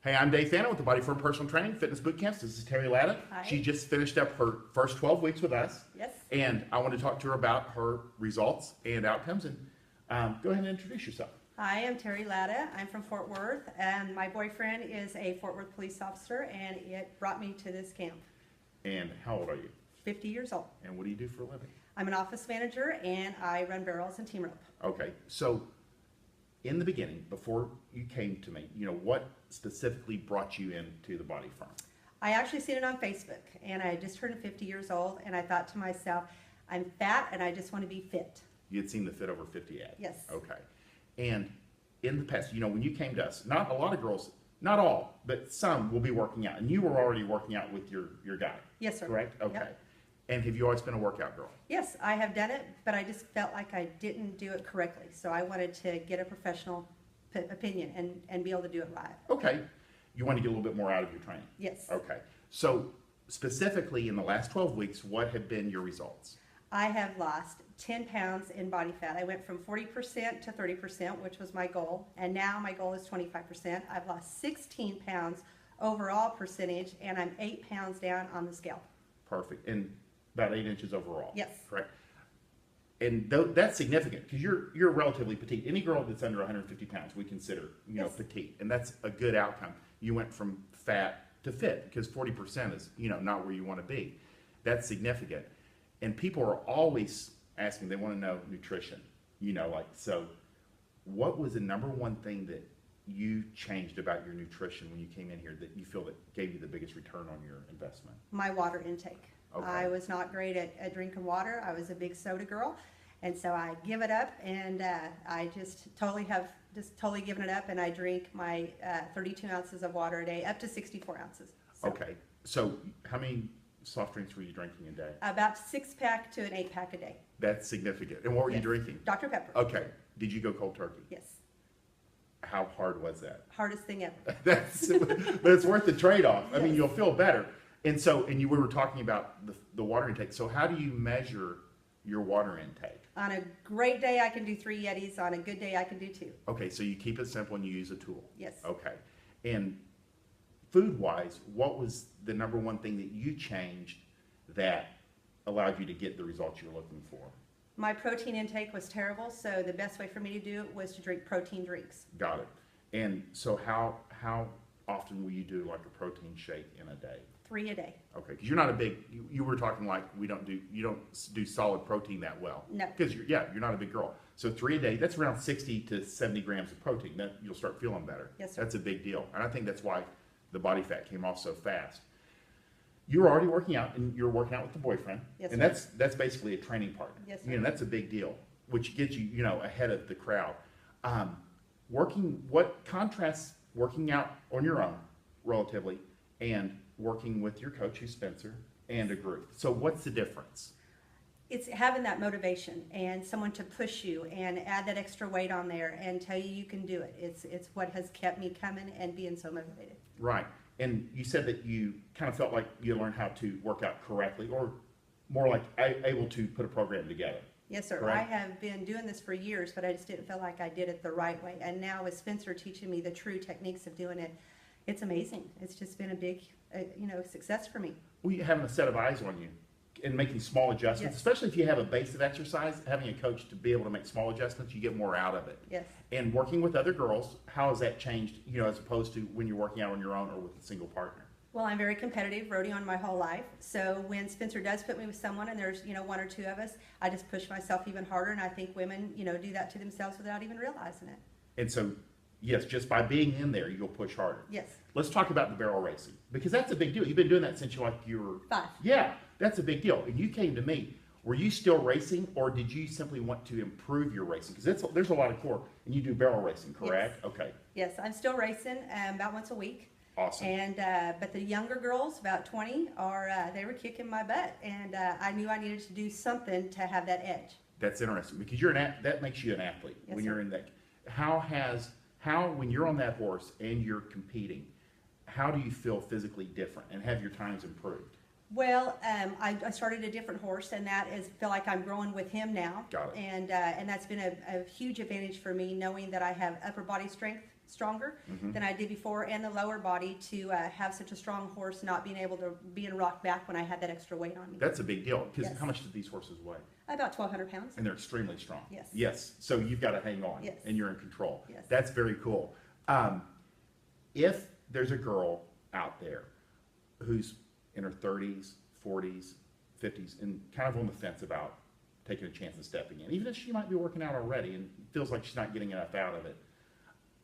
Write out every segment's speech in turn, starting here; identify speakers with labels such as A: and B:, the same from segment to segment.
A: Hey, I'm Dave Fano with the Body Firm Personal Training Fitness Bootcamps. This is Terry Latta.
B: Hi.
A: She just finished up her first 12 weeks with us.
B: Yes.
A: And I want to talk to her about her results and outcomes. And go ahead and introduce yourself.
B: Hi, I'm Terry Latta. I'm from Fort Worth, and my boyfriend is a Fort Worth police officer, and it brought me to this camp.
A: And how old are you?
B: 50 years old.
A: And what do you do for a living?
B: I'm an office manager, and I run barrels and team rope.
A: Okay, so in the beginning, before you came to me, what specifically brought you into the Body Firm?
B: I actually seen it on Facebook, and I just turned 50 years old, and I thought to myself, I'm fat, and I just want to be fit.
A: You had seen the Fit Over 50 ad?
B: Yes.
A: Okay. And in the past, when you came to us, not a lot of girls, not all, but some will be working out. And you were already working out with your guy.
B: Yes, sir.
A: Correct? Okay.
B: Yep.
A: And have you always been a workout girl?
B: Yes, I have done it, but I just felt like I didn't do it correctly. So I wanted to get a professional opinion and be able to do it right.
A: Okay. You want to get a little bit more out of your training?
B: Yes.
A: Okay. So specifically in the last 12 weeks, what have been your results?
B: I have lost 10 pounds in body fat. I went from 40% to 30%, which was my goal, and now my goal is 25%. I've lost 16 pounds overall percentage, and I'm 8 pounds down on the scale.
A: Perfect. And about 8 inches overall?
B: Yes.
A: Correct. And that's significant because you're relatively petite. Any girl that's under 150 pounds we consider
B: Yes.
A: petite, and that's a good outcome. You went from fat to fit because 40% is not where you want to be. That's significant. And people are always asking, they want to know nutrition, so what was the number one thing that you changed about your nutrition when you came in here that you feel that gave you the biggest return on your investment?
B: My water intake.
A: Okay.
B: I was not great at drinking water. I was a big soda girl, and so I give it up, and I just totally given it up, and I drink my 32 ounces of water a day, up to 64 ounces. So
A: Okay, so how many soft drinks were you drinking a day?
B: about 6-pack to an 8-pack a day.
A: That's significant. And what were you
B: Yes.
A: drinking?
B: Dr. Pepper.
A: Okay, did you go cold turkey?
B: Yes.
A: How hard was that?
B: Hardest thing ever.
A: But it's worth the trade-off. I mean,
B: Yes.
A: you'll feel better. And so, we were talking about the water intake. So how do you measure your water intake?
B: On a great day, I can do 3 Yetis. On a good day, I can do 2.
A: Okay, so you keep it simple and you use a tool.
B: Yes.
A: Okay. And food-wise, what was the number one thing that you changed that allowed you to get the results you're looking for?
B: My protein intake was terrible, so the best way for me to do it was to drink protein drinks.
A: Got it. And so how often will you do like a protein shake in a day?
B: 3 a day.
A: Okay, because you're not a big. You were talking like you don't do solid protein that well.
B: No.
A: Because you're not a big girl. So 3 a day, that's around 60 to 70 grams of protein. Then you'll start feeling better.
B: Yes, sir.
A: That's a big deal, and I think that's why the body fat came off so fast. You're already working out, and you're working out with the boyfriend.
B: Yes,
A: and
B: sir.
A: that's basically a training partner.
B: Yes, sir.
A: That's a big deal, which gets you ahead of the crowd. What contrasts working out on your own, relatively, and working with your coach, who's Spencer, and a group. So what's the difference?
B: It's having that motivation and someone to push you and add that extra weight on there and tell you you can do it. It's what has kept me coming and being so motivated.
A: Right. And you said that you kind of felt like you learned how to work out correctly, or more like able to put a program together.
B: Yes, sir.
A: Correct.
B: I have been doing this for years, but I just didn't feel like I did it the right way. And now with Spencer teaching me the true techniques of doing it, it's amazing. It's just been a big, success for me.
A: Well, you having a set of eyes on you and making small adjustments,
B: Yes.
A: especially if you have a base of exercise, having a coach to be able to make small adjustments, you get more out of it.
B: Yes.
A: And working with other girls, how has that changed, as opposed to when you're working out on your own or with a single partner?
B: Well, I'm very competitive, rodeoing my whole life. So when Spencer does put me with someone and there's, 1 or 2 of us, I just push myself even harder. And I think women, do that to themselves without even realizing it.
A: And so, yes, just by being in there, you'll push harder.
B: Yes.
A: Let's talk about the barrel racing, because that's a big deal. You've been doing that since you were
B: 5.
A: Yeah, that's a big deal. And you came to me. Were you still racing, or did you simply want to improve your racing? Because there's a lot of core, and you do barrel racing, correct?
B: Yes.
A: Okay,
B: Yes, I'm still racing about once a week.
A: awesome.
B: And but the younger girls, about 20, they were kicking my butt, and I knew I needed to do something to have that edge.
A: That's interesting because that makes you an athlete
B: Yes,
A: when
B: sir.
A: you're in that. When you're on that horse and you're competing, how do you feel physically different, and have your times improved?
B: Well, I started a different horse, and that is feel like I'm growing with him now.
A: Got it.
B: And that's been a huge advantage for me, knowing that I have upper body strength, stronger than I did before, and the lower body to have such a strong horse not being able to be in rock back when I had that extra weight on me.
A: That's a big deal, because
B: Yes.
A: how much do these horses weigh?
B: About 1,200 pounds.
A: And they're extremely strong.
B: Yes.
A: Yes, so you've got to hang on.
B: Yes.
A: And you're in control.
B: Yes.
A: That's very cool. If there's a girl out there who's in her 30s, 40s, 50s, and kind of on the fence about taking a chance and stepping in, even if she might be working out already and feels like she's not getting enough out of it,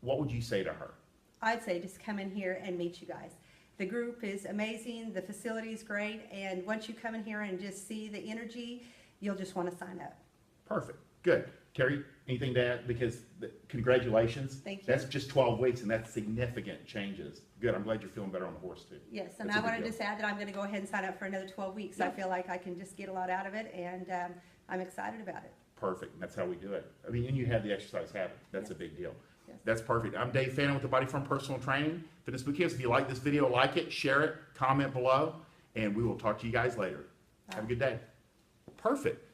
A: what would you say to her?
B: I'd say just come in here and meet you guys. The group is amazing, the facility is great, and once you come in here and just see the energy, you'll just want to sign up.
A: Perfect. Good. Terry, anything to add? Because congratulations.
B: Thank you.
A: That's just 12 weeks, and that's significant changes. Good. I'm glad you're feeling better on the horse, too.
B: Yes, and
A: That's a
B: I want
A: big
B: to
A: deal.
B: just add that I'm going to go ahead and sign up for another 12 weeks. I feel like I can just get a lot out of it, and I'm excited about it.
A: Perfect. That's how we do it. I mean, and you have the exercise habit. That's a
B: Yes.
A: big deal.
B: Yes.
A: That's perfect. I'm Dave Fannin with the Body Firm Personal Training Fitness Bootcamps. If you like this video, like it, share it, comment below, and we will talk to you guys later. Have a good day. Perfect.